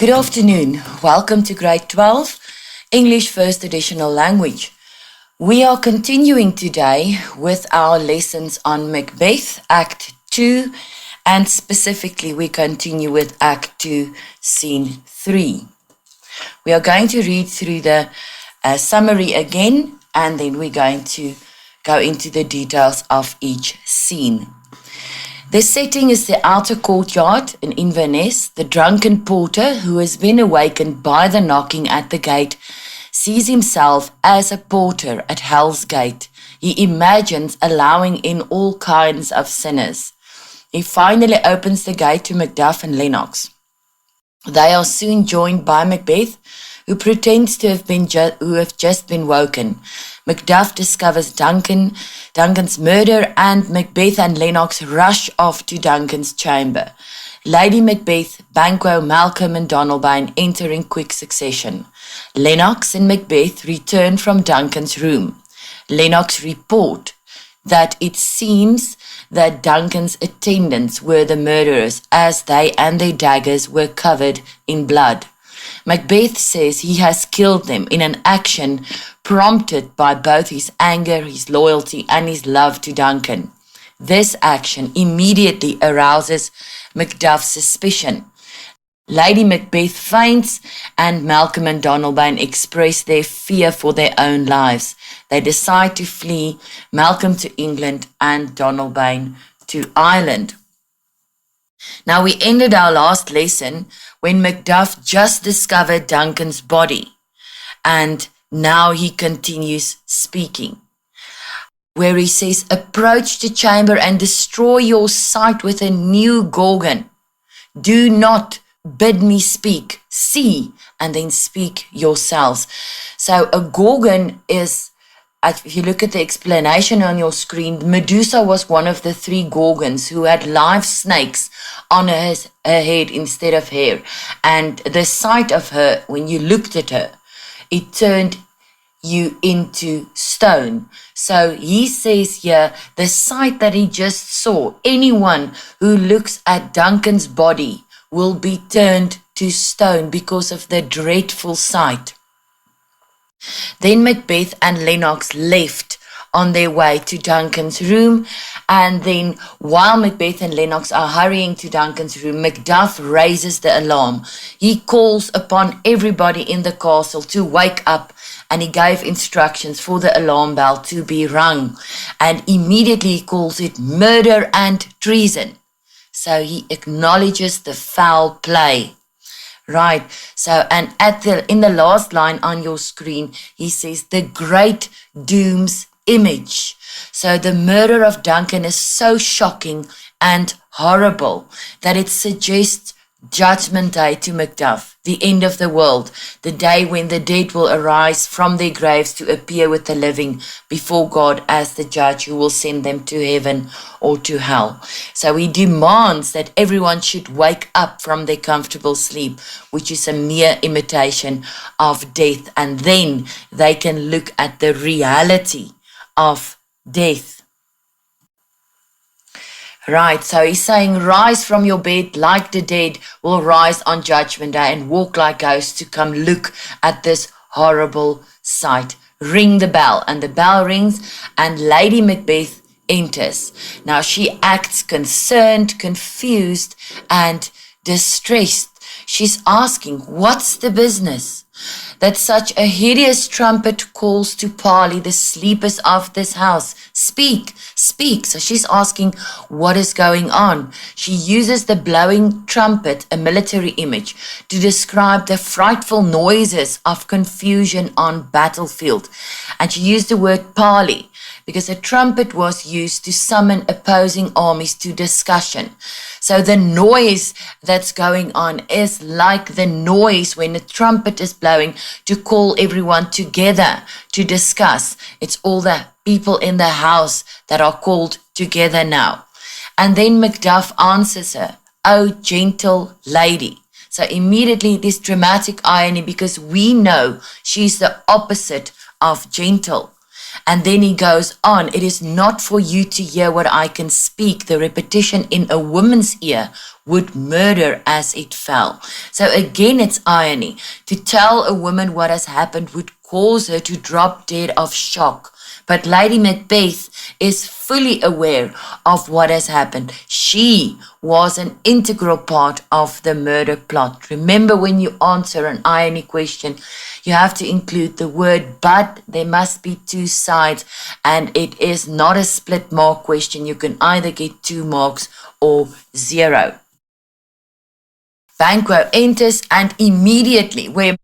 Good afternoon. Welcome to Grade 12, English First Additional Language. We are continuing today with our lessons on Macbeth, Act 2, and specifically we continue with Act 2, Scene 3. We are going to read through the summary again, and then we're going to go into the details of each scene. The setting is the outer courtyard in Inverness. The drunken porter, who has been awakened by the knocking at the gate, sees himself as a porter at Hell's Gate. He imagines allowing in all kinds of sinners. He finally opens the gate to Macduff and Lennox. They are soon joined by Macbeth, who pretends to have just been woken. Macduff discovers Duncan's murder, and Macbeth and Lennox rush off to Duncan's chamber. Lady Macbeth, Banquo, Malcolm and Donalbain enter in quick succession. Lennox and Macbeth return from Duncan's room. Lennox report that it seems that Duncan's attendants were the murderers, as they and their daggers were covered in blood. Macbeth says he has killed them in an action prompted by both his anger, his loyalty, and his love to Duncan. This action immediately arouses Macduff's suspicion. Lady Macbeth faints, and Malcolm and Donalbain express their fear for their own lives. They decide to flee, Malcolm to England and Donalbain to Ireland. Now, we ended our last lesson when Macduff just discovered Duncan's body, and now he continues speaking, where he says, "Approach the chamber and destroy your sight with a new gorgon. Do not bid me speak, see, and then speak yourselves." So a gorgon is, if you look at the explanation on your screen, Medusa was one of the three gorgons who had live snakes on her head instead of hair. And the sight of her, when you looked at her, it turned you into stone. So he says here, the sight that he just saw, anyone who looks at Duncan's body will be turned to stone because of the dreadful sight. Then Macbeth and Lennox left on their way to Duncan's room, and then while Macbeth and Lennox are hurrying to Duncan's room, Macduff raises the alarm. He calls upon everybody in the castle to wake up, and he gave instructions for the alarm bell to be rung, and immediately he calls it murder and treason. So he acknowledges the foul play. Right, so and in the last line on your screen, he says the great doom's image. So the murder of Duncan is so shocking and horrible that it suggests Judgment Day to Macduff, the end of the world, the day when the dead will arise from their graves to appear with the living before God as the judge who will send them to heaven or to hell. So he demands that everyone should wake up from their comfortable sleep, which is a mere imitation of death, and then they can look at the reality of death. Right, so he's saying, rise from your bed like the dead will rise on Judgment Day, and walk like ghosts to come look at this horrible sight. Ring the bell, and the bell rings, and Lady Macbeth enters. Now she acts concerned, confused, and distressed. She's asking, what's the business? That such a hideous trumpet calls to parley the sleepers of this house. Speak, speak. So she's asking what is going on. She uses the blowing trumpet, a military image, to describe the frightful noises of confusion on battlefield. And she used the word parley because a trumpet was used to summon opposing armies to discussion. So the noise that's going on is like the noise when a trumpet is blowing to call everyone together to discuss. It's all the people in the house that are called together now. And then Macduff answers her, "O gentle lady." So immediately this dramatic irony, because we know she's the opposite of gentle. And then he goes on, it is not for you to hear what I can speak. The repetition in a woman's ear would murder as it fell. So again, it's irony. To tell a woman what has happened would cause her to drop dead of shock. But Lady Macbeth is fully aware of what has happened. She was an integral part of the murder plot. Remember, when you answer an irony question, you have to include the word but. There must be two sides, and it is not a split mark question. You can either get 2 marks or 0. Banquo enters, and immediately, where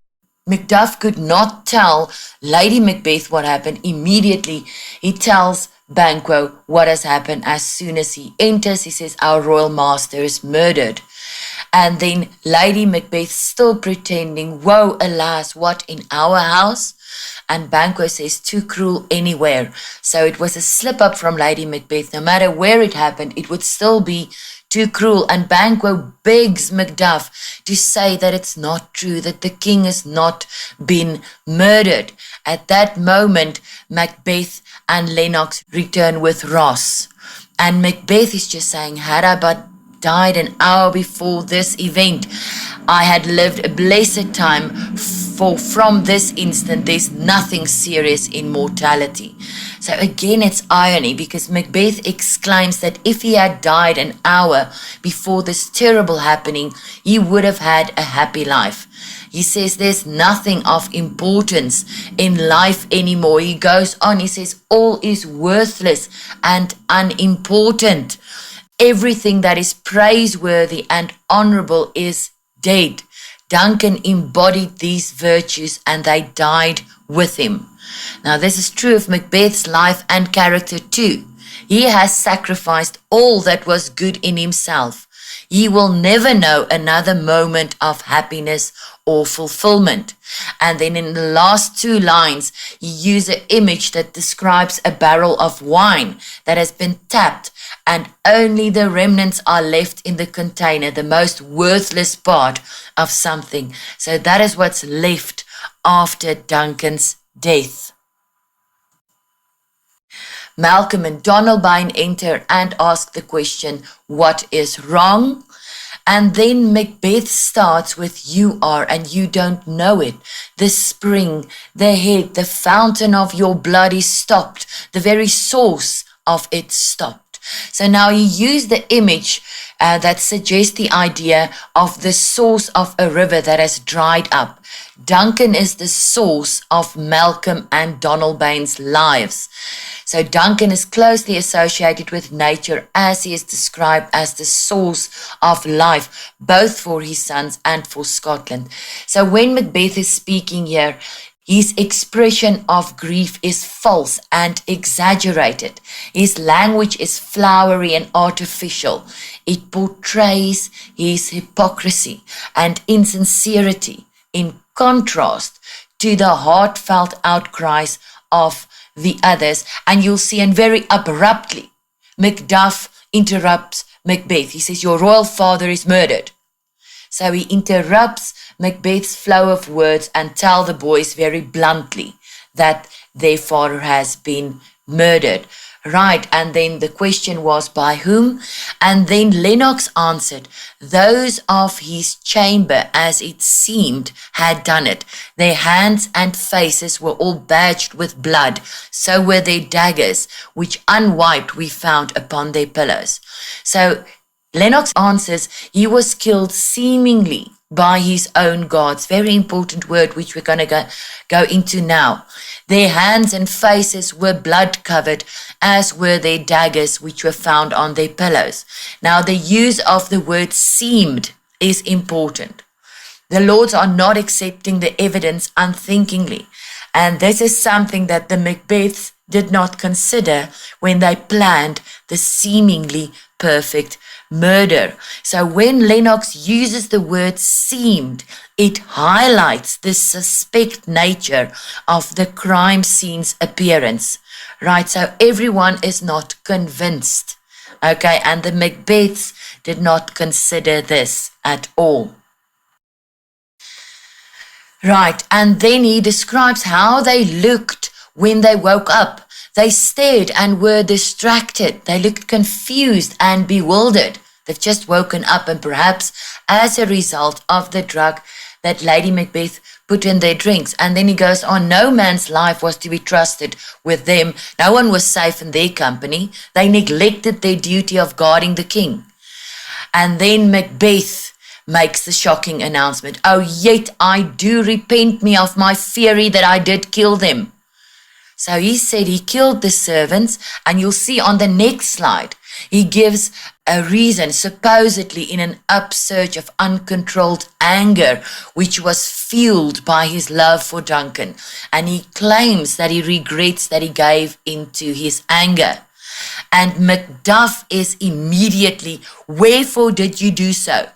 Macduff could not tell Lady Macbeth what happened, immediately he tells Banquo what has happened. As soon as he enters, he says, our royal master is murdered. And then Lady Macbeth still pretending, woe, alas, what, in our house? And Banquo says, too cruel anywhere. So it was a slip up from Lady Macbeth. No matter where it happened, it would still be too cruel. And Banquo begs Macduff to say that it's not true, that the king has not been murdered. At that moment, Macbeth and Lennox return with Ross. And Macbeth is just saying, had I but died an hour before this event, I had lived a blessed time, for from this instant there's nothing serious in mortality. So again, it's irony, because Macbeth exclaims that if he had died an hour before this terrible happening, he would have had a happy life. He says there's nothing of importance in life anymore. He goes on, he says all is worthless and unimportant. Everything that is praiseworthy and honorable is dead. Duncan embodied these virtues, and they died with him. Now, this is true of Macbeth's life and character too. He has sacrificed all that was good in himself. He will never know another moment of happiness or fulfillment. And then in the last 2 lines, he uses an image that describes a barrel of wine that has been tapped, and only the remnants are left in the container, the most worthless part of something. So that is what's left after Duncan's death. Malcolm and Donalbain enter and ask the question, what is wrong? And then Macbeth starts with, you are and you don't know it. The spring, the head, the fountain of your blood is stopped. The very source of it stopped. So now he used the image that suggests the idea of the source of a river that has dried up. Duncan is the source of Malcolm and Donalbain's lives. So Duncan is closely associated with nature, as he is described as the source of life, both for his sons and for Scotland. So when Macbeth is speaking here, his expression of grief is false and exaggerated. His language is flowery and artificial. It portrays his hypocrisy and insincerity in contrast to the heartfelt outcries of the others. And you'll see, and very abruptly, Macduff interrupts Macbeth. He says, your royal father is murdered. So he interrupts Macbeth's flow of words and tells the boys very bluntly that their father has been murdered. Right, and then the question was, by whom? And then Lennox answered, those of his chamber, as it seemed, had done it. Their hands and faces were all badged with blood, so were their daggers, which unwiped we found upon their pillows. So Lennox answers, he was killed seemingly by his own gods. Very important word, which we're going to go into now. Their hands and faces were blood covered, as were their daggers, which were found on their pillows. Now, the use of the word seemed is important. The lords are not accepting the evidence unthinkingly. And this is something that the Macbeths did not consider when they planned the seemingly perfect murder. So when Lennox uses the word seemed, it highlights the suspect nature of the crime scene's appearance. Right, so everyone is not convinced. Okay, and the Macbeths did not consider this at all. Right, and then he describes how they looked when they woke up, they stared and were distracted. They looked confused and bewildered. They've just woken up, and perhaps as a result of the drug that Lady Macbeth put in their drinks. And then he goes on, no man's life was to be trusted with them. No one was safe in their company. They neglected their duty of guarding the king. And then Macbeth makes the shocking announcement, oh, yet I do repent me of my fury that I did kill them. So he said he killed the servants, and you'll see on the next slide, he gives a reason, supposedly in an upsurge of uncontrolled anger, which was fueled by his love for Duncan. And he claims that he regrets that he gave into his anger. And Macduff is immediately, wherefore did you do so?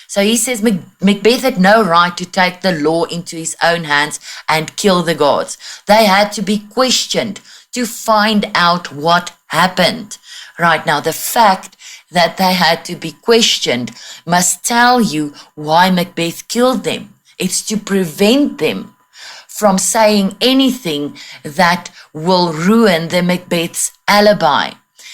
So he says Macbeth had no right to take the law into his own hands and kill the gods. They had to be questioned to find out what happened. Right now, the fact that they had to be questioned must tell you why Macbeth killed them. It's to prevent them from saying anything that will ruin the Macbeth's alibi.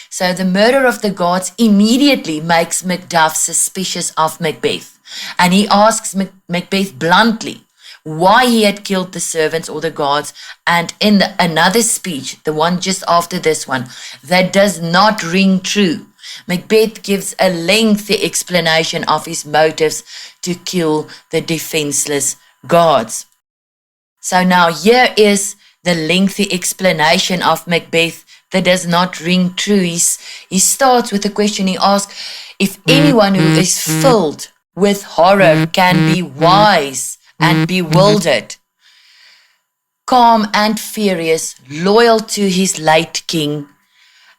So the murder of the gods immediately makes Macduff suspicious of Macbeth. And he asks Macbeth bluntly why he had killed the servants or the gods. And in another speech, the one just after this one, that does not ring true, Macbeth gives a lengthy explanation of his motives to kill the defenseless gods. So now here is the lengthy explanation of Macbeth that does not ring true. He starts with a question. He asks, if anyone who is filled with horror can be wise and bewildered, calm and furious, loyal to his late king,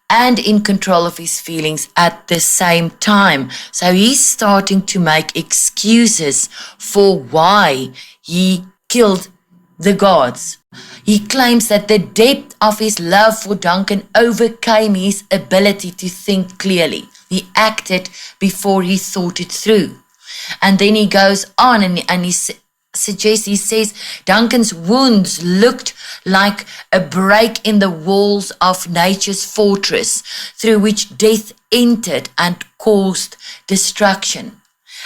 and in control of his feelings at the same time. So he's starting to make excuses for why he killed the gods. He claims that the depth of his love for Duncan overcame his ability to think clearly. He acted before he thought it through. And then he goes on and he says Duncan's wounds looked like a break in the walls of nature's fortress through which death entered and caused destruction.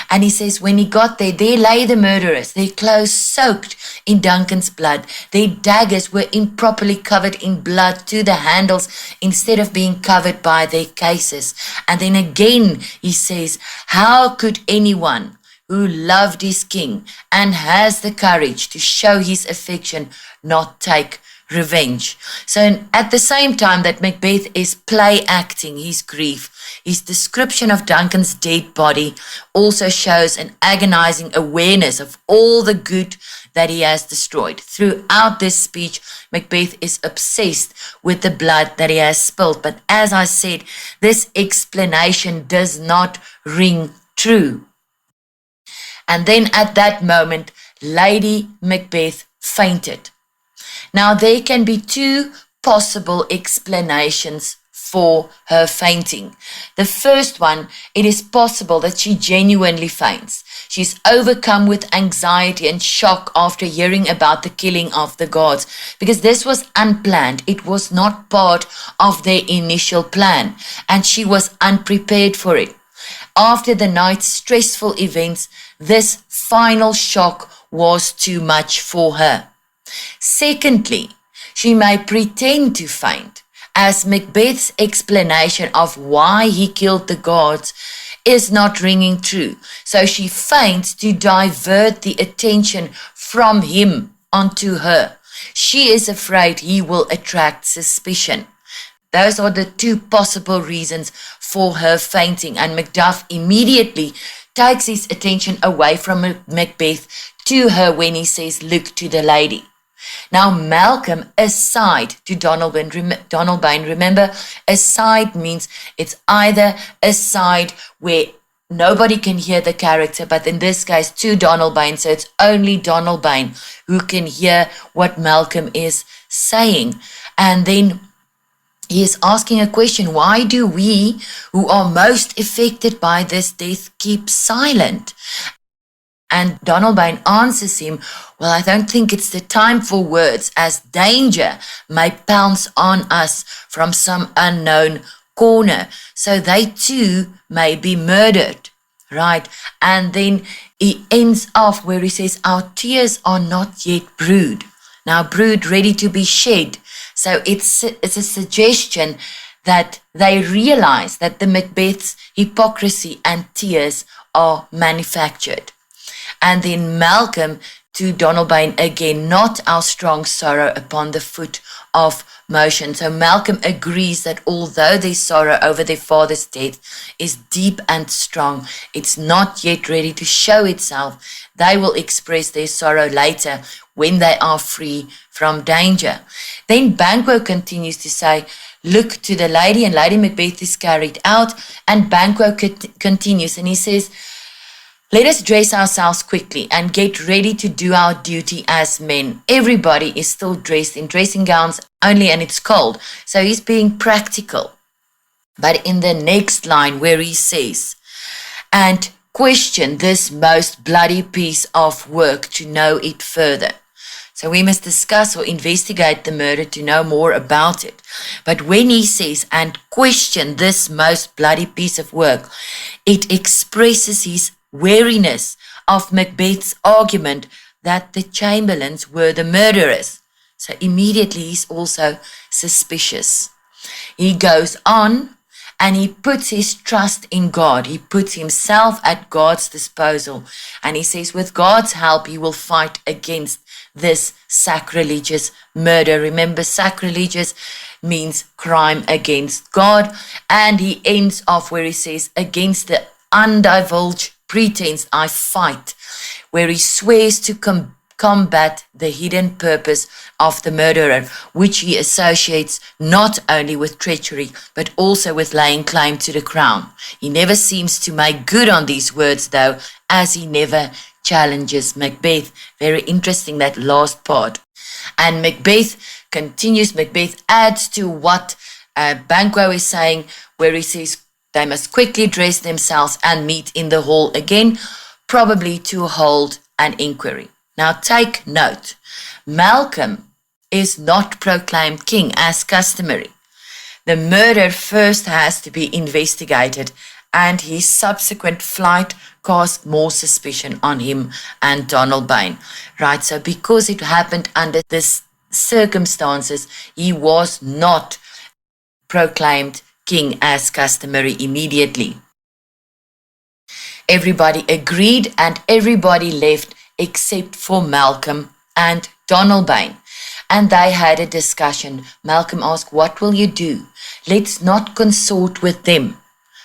And he says when he got there lay the murderers, their clothes soaked in Duncan's blood. Their daggers were improperly covered in blood to the handles instead of being covered by their cases. And then again he says, how could anyone who loved his king and has the courage to show his affection not take revenge? So at the same time that Macbeth is play acting his grief, his description of Duncan's dead body also shows an agonizing awareness of all the good that he has destroyed. Throughout this speech, Macbeth is obsessed with the blood that he has spilled. But as I said, this explanation does not ring true. And then at that moment, Lady Macbeth fainted. Now, there can be two possible explanations for her fainting. The first one, it is possible that she genuinely faints. She's overcome with anxiety and shock after hearing about the killing of the gods, because this was unplanned. It was not part of their initial plan, and she was unprepared for it. After the night's stressful events, this final shock was too much for her. Secondly, she may pretend to faint, as Macbeth's explanation of why he killed the gods is not ringing true. So she faints to divert the attention from him onto her. She is afraid he will attract suspicion. Those are the two possible reasons for her fainting, and Macduff immediately takes his attention away from Macbeth to her when he says, look to the lady. Now, Malcolm, aside to Donalbain, remember, aside means it's either a side where nobody can hear the character, but in this case, to Donalbain, so it's only Donalbain who can hear what Malcolm is saying. And then he is asking a question, why do we, who are most affected by this death, keep silent? And Donalbain answers him, well, I don't think it's the time for words, as danger may pounce on us from some unknown corner. So they too may be murdered, right? And then he ends off where he says, our tears are not yet brewed. Now brewed, ready to be shed. So it's a suggestion that they realize that the Macbeth's hypocrisy and tears are manufactured. And then Malcolm to Donalbain again, not our strong sorrow upon the foot of motion. So Malcolm agrees that although their sorrow over their father's death is deep and strong, it's not yet ready to show itself. They will express their sorrow later when they are free from danger. Then Banquo continues to say, look to the lady, and Lady Macbeth is carried out. And Banquo continues, and he says, let us dress ourselves quickly and get ready to do our duty as men. Everybody is still dressed in dressing gowns only, and it's cold. So he's being practical. But in the next line where he says, and question this most bloody piece of work to know it further. So we must discuss or investigate the murder to know more about it. But when he says, and question this most bloody piece of work, it expresses his wariness of Macbeth's argument that the Chamberlains were the murderers. So immediately he's also suspicious. He goes on and he puts his trust in God. He puts himself at God's disposal. And he says with God's help, he will fight against this sacrilegious murder. Remember, sacrilegious means crime against God. And he ends off where he says, against the undivulged pretense I fight, where he swears to combat the hidden purpose of the murderer, which he associates not only with treachery, but also with laying claim to the crown. He never seems to make good on these words, though, as he never challenges Macbeth. Very interesting, that last part. And Macbeth continues, Macbeth adds to what Banquo is saying, where he says, they must quickly dress themselves and meet in the hall again, probably to hold an inquiry. Now take note, Malcolm is not proclaimed king as customary. The murder first has to be investigated, and his subsequent flight casts more suspicion on him and Donalbain. Right, so because it happened under this circumstances, he was not proclaimed king as customary immediately. Everybody agreed and everybody left except for Malcolm and Donalbain. And they had a discussion. Malcolm asked, what will you do? Let's not consort with them.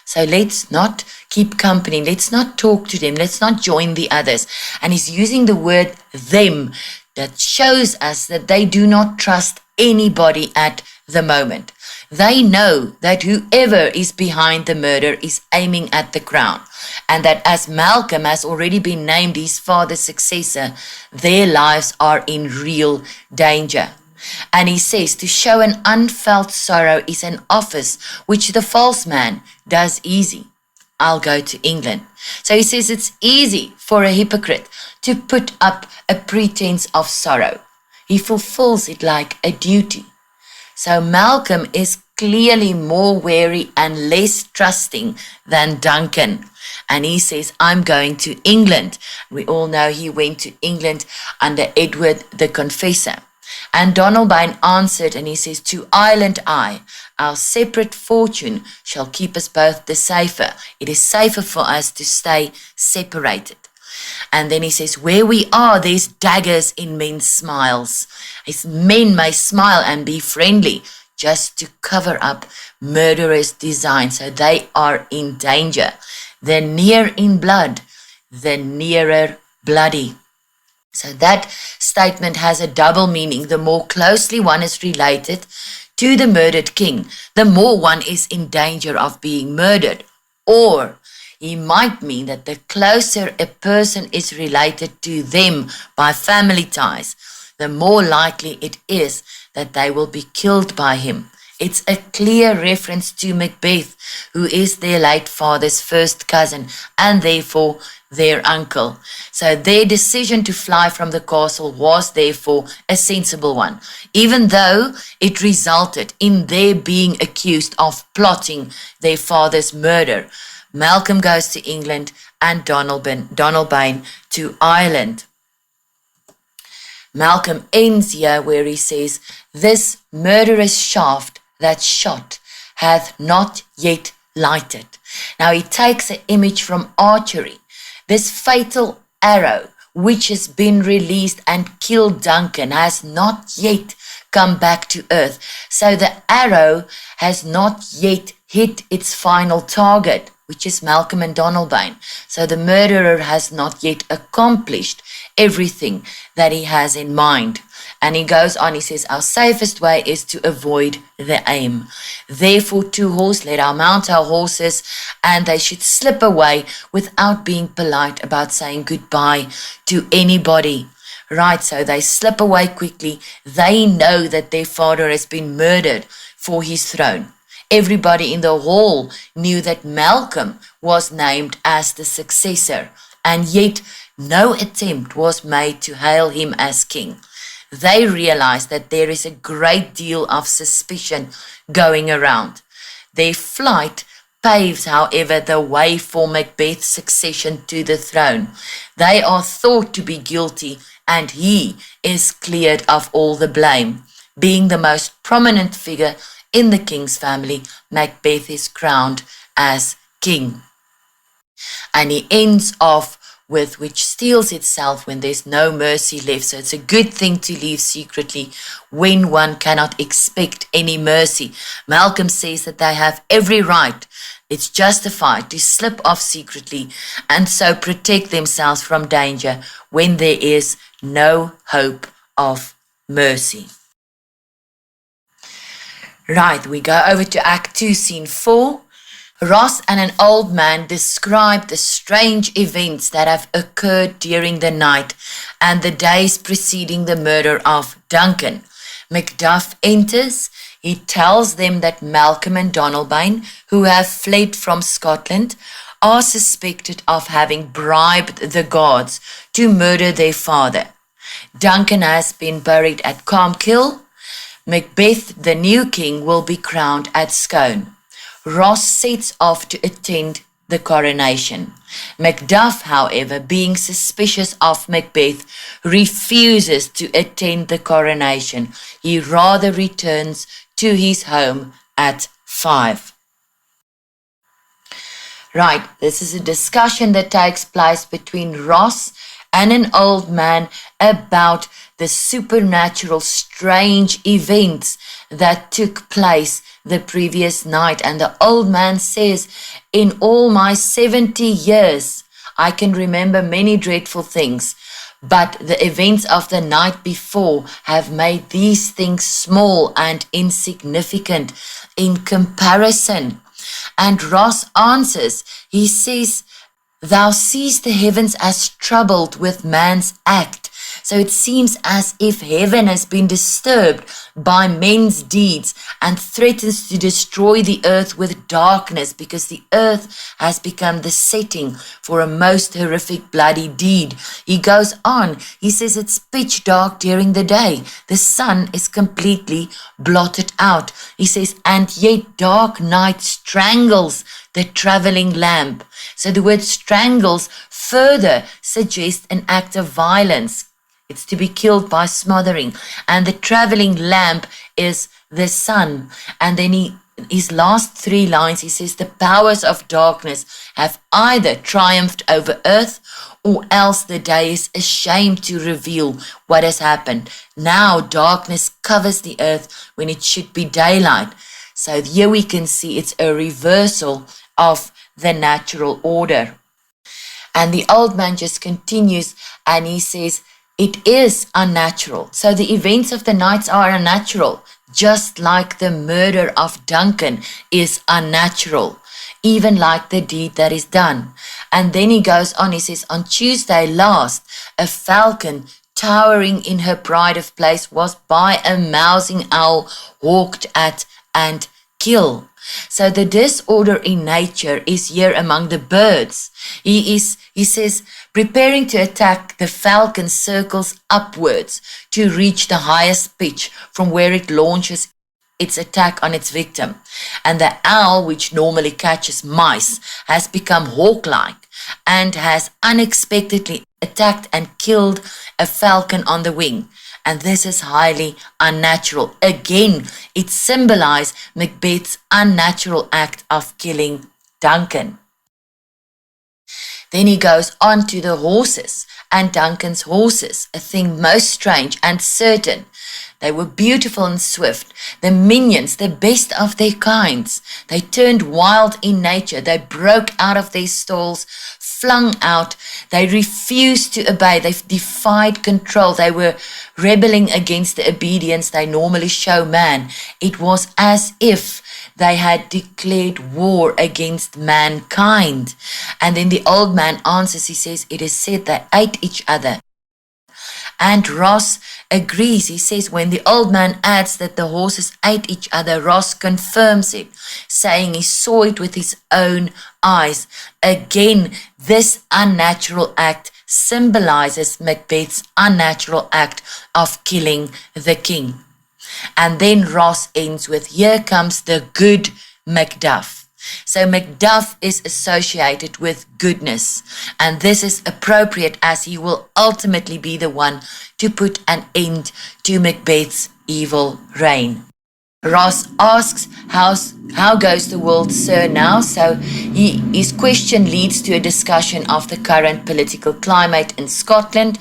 So let's not keep company. Let's not talk to them. Let's not join the others. And he's using the word them that shows us that they do not trust anybody at the moment. They know that whoever is behind the murder is aiming at the crown, and that as Malcolm has already been named his father's successor, their lives are in real danger. And he says to show an unfelt sorrow is an office which the false man does easy. I'll go to England. So he says it's easy for a hypocrite to put up a pretense of sorrow. He fulfills it like a duty. So Malcolm is clearly more wary and less trusting than Duncan. And he says, I'm going to England. We all know he went to England under Edward the Confessor. And Donalbain answered, and he says, to Ireland I, our separate fortune shall keep us both the safer. It is safer for us to stay separated. And then he says, where we are, there's daggers in men's smiles. His men may smile and be friendly just to cover up murderous design. So they are in danger. The near in blood, the nearer bloody. So that statement has a double meaning. The more closely one is related to the murdered king, the more one is in danger of being murdered. Or he might mean that the closer a person is related to them by family ties, the more likely it is that they will be killed by him. It's a clear reference to Macbeth, who is their late father's first cousin and therefore their uncle. So their decision to fly from the castle was therefore a sensible one, even though it resulted in their being accused of plotting their father's murder. Malcolm goes to England and Donalbain to Ireland. Malcolm ends here where he says, "This murderous shaft that shot hath not yet lighted." Now he takes an image from archery. This fatal arrow which has been released and killed Duncan has not yet come back to earth. So the arrow has not yet hit its final target, which is Malcolm and Donalbain. So the murderer has not yet accomplished everything that he has in mind. And he goes on, he says, "Our safest way is to avoid the aim. Therefore, two horse, let our mount our horses, and they should slip away without being polite about saying goodbye to anybody." Right, so they slip away quickly. They know that their father has been murdered for his throne. Everybody in the hall knew that Malcolm was named as the successor, and yet no attempt was made to hail him as king. They realized that there is a great deal of suspicion going around. Their flight paves, however, the way for Macbeth's succession to the throne. They are thought to be guilty, and he is cleared of all the blame. Being the most prominent figure in the king's family, Macbeth is crowned as king. And he ends off with "which steals itself when there's no mercy left." So it's a good thing to leave secretly when one cannot expect any mercy. Malcolm says that they have every right, it's justified, to slip off secretly and so protect themselves from danger when there is no hope of mercy. Right, we go over to Act 2, Scene 4. Ross and an old man describe the strange events that have occurred during the night and the days preceding the murder of Duncan. Macduff enters. He tells them that Malcolm and Donalbain, who have fled from Scotland, are suspected of having bribed the guards to murder their father. Duncan has been buried at Carmkill. Macbeth, the new king, will be crowned at Scone. Ross sets off to attend the coronation. Macduff, however, being suspicious of Macbeth, refuses to attend the coronation. He rather returns to his home at Five. Right, this is a discussion that takes place between Ross and an old man about the supernatural, strange events that took place the previous night. And the old man says, "In all my 70 years, I can remember many dreadful things, but the events of the night before have made these things small and insignificant in comparison." And Ross answers, he says, "Thou seest the heavens as troubled with man's act." So it seems as if heaven has been disturbed by men's deeds and threatens to destroy the earth with darkness, because the earth has become the setting for a most horrific bloody deed. He goes on, he says it's pitch dark during the day. The sun is completely blotted out. He says, and yet dark night strangles the traveling lamp. So the word strangles further suggests an act of violence. It's to be killed by smothering. And the traveling lamp is the sun. And then his last three lines, he says, the powers of darkness have either triumphed over earth, or else the day is ashamed to reveal what has happened. Now darkness covers the earth when it should be daylight. So here we can see it's a reversal of the natural order. And the old man just continues and he says, it is unnatural. So the events of the nights are unnatural, just like the murder of Duncan is unnatural, even like the deed that is done. And then he goes on, he says, on Tuesday last, a falcon towering in her pride of place was by a mousing owl hawked at and kill. So the disorder in nature is here among the birds. He says, preparing to attack, the falcon circles upwards to reach the highest pitch from where it launches its attack on its victim. And the owl, which normally catches mice, has become hawk-like and has unexpectedly attacked and killed a falcon on the wing. And this is highly unnatural. Again, it symbolized Macbeth's unnatural act of killing Duncan. Then he goes on to the horses and Duncan's horses, a thing most strange and certain. They were beautiful and swift, the minions, the best of their kinds. They turned wild in nature. They broke out of their stalls, flung out. They refused to obey. They defied control. They were rebelling against the obedience they normally show man. It was as if they had declared war against mankind. And then the old man answers, he says, it is said they ate each other. And Ross agrees. He says, when the old man adds that the horses ate each other, Ross confirms it, saying he saw it with his own eyes. Again, this unnatural act symbolizes Macbeth's unnatural act of killing the king. And then Ross ends with, here comes the good Macduff. So Macduff is associated with goodness, and this is appropriate as he will ultimately be the one to put an end to Macbeth's evil reign. Ross asks, how goes the world, sir, now? So his question leads to a discussion of the current political climate in Scotland,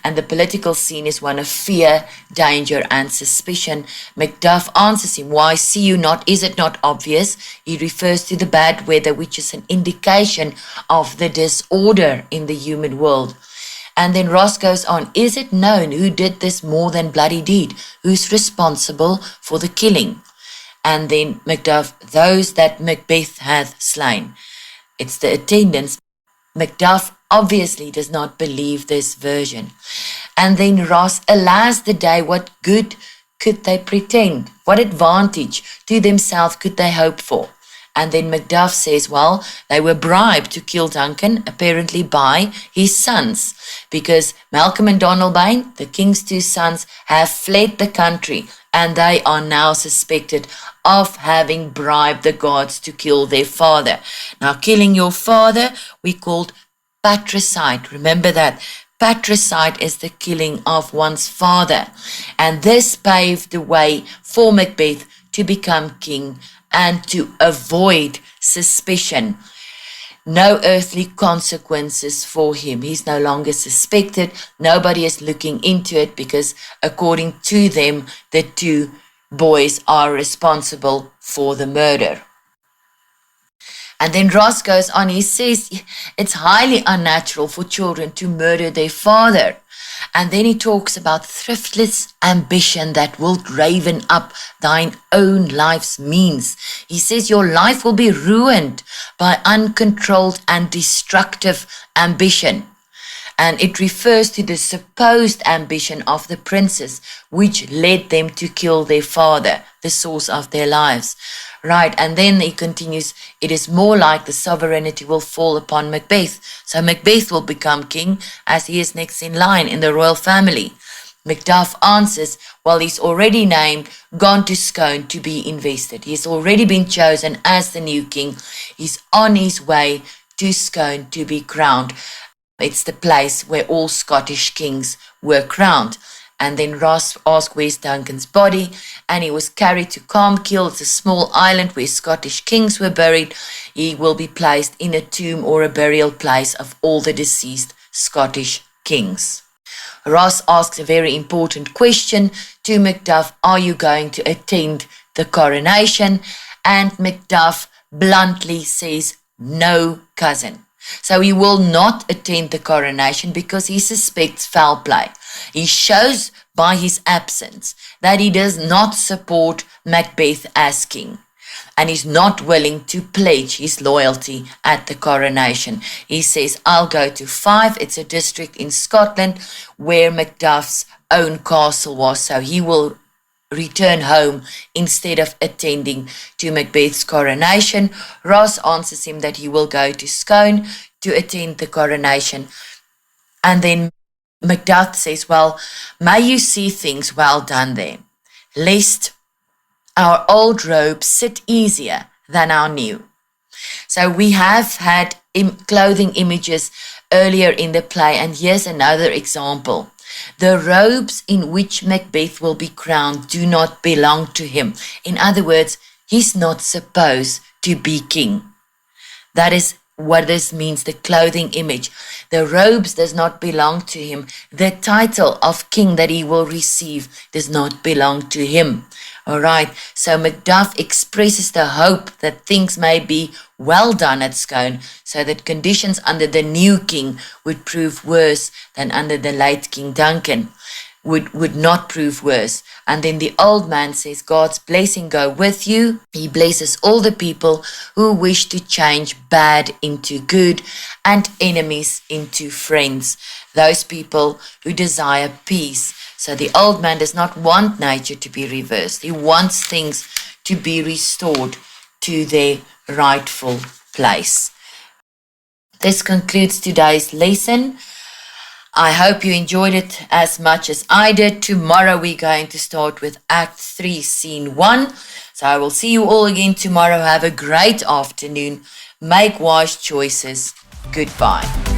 and the political scene is one of fear, danger, and suspicion. Macduff answers him, why see you not? Is it not obvious? He refers to the bad weather, which is an indication of the disorder in the human world. And then Ross goes on, is it known who did this more than bloody deed? Who's responsible for the killing? And then Macduff, those that Macbeth hath slain. It's the attendants. Macduff obviously does not believe this version. And then Ross, alas the day, what good could they pretend? What advantage to themselves could they hope for? And then Macduff says, well, they were bribed to kill Duncan, apparently by his sons, because Malcolm and Donalbain, the king's two sons, have fled the country, and they are now suspected of having bribed the gods to kill their father. Now, killing your father, we called patricide. Remember that. Patricide is the killing of one's father. And this paved the way for Macbeth to become king and to avoid suspicion. No earthly consequences for him. He's no longer suspected. Nobody is looking into it because according to them, the two boys are responsible for the murder. And then Ross goes on, he says, it's highly unnatural for children to murder their father. And then he talks about thriftless ambition that will raven up thine own life's means. He says your life will be ruined by uncontrolled and destructive ambition. And it refers to the supposed ambition of the princes, which led them to kill their father, the source of their lives. Right, and then he continues, it is more like the sovereignty will fall upon Macbeth. So Macbeth will become king as he is next in line in the royal family. Macduff answers, well, he's already named, gone to Scone to be invested. He's already been chosen as the new king. He's on his way to Scone to be crowned. It's the place where all Scottish kings were crowned. And then Ross asked where's Duncan's body, and he was carried to Carmkill. It's a small island where Scottish kings were buried. He will be placed in a tomb or a burial place of all the deceased Scottish kings. Ross asks a very important question to Macduff, are you going to attend the coronation? And Macduff bluntly says, no, cousin. So he will not attend the coronation because he suspects foul play. He shows by his absence that he does not support Macbeth as king, and is not willing to pledge his loyalty at the coronation. He says, I'll go to Fife. It's a district in Scotland where Macduff's own castle was, so he will return home instead of attending to Macbeth's coronation. Ross answers him that he will go to Scone to attend the coronation. And then Macduff says, well, may you see things well done there, lest our old robes sit easier than our new. So we have had clothing images earlier in the play, and here's another example. The robes in which Macbeth will be crowned do not belong to him. In other words, he's not supposed to be king. That is what this means, the clothing image. The robes does not belong to him. The title of king that he will receive does not belong to him. All right, so Macduff expresses the hope that things may be well done at Scone, so that conditions under the new king would prove worse than under the late King Duncan, would not prove worse. And then the old man says, God's blessing go with you. He blesses all the people who wish to change bad into good and enemies into friends, those people who desire peace. So the old man does not want nature to be reversed. He wants things to be restored to their rightful place. This concludes today's lesson. I hope you enjoyed it as much as I did. Tomorrow we're going to start with Act 3, Scene 1. So I will see you all again tomorrow. Have a great afternoon. Make wise choices. Goodbye.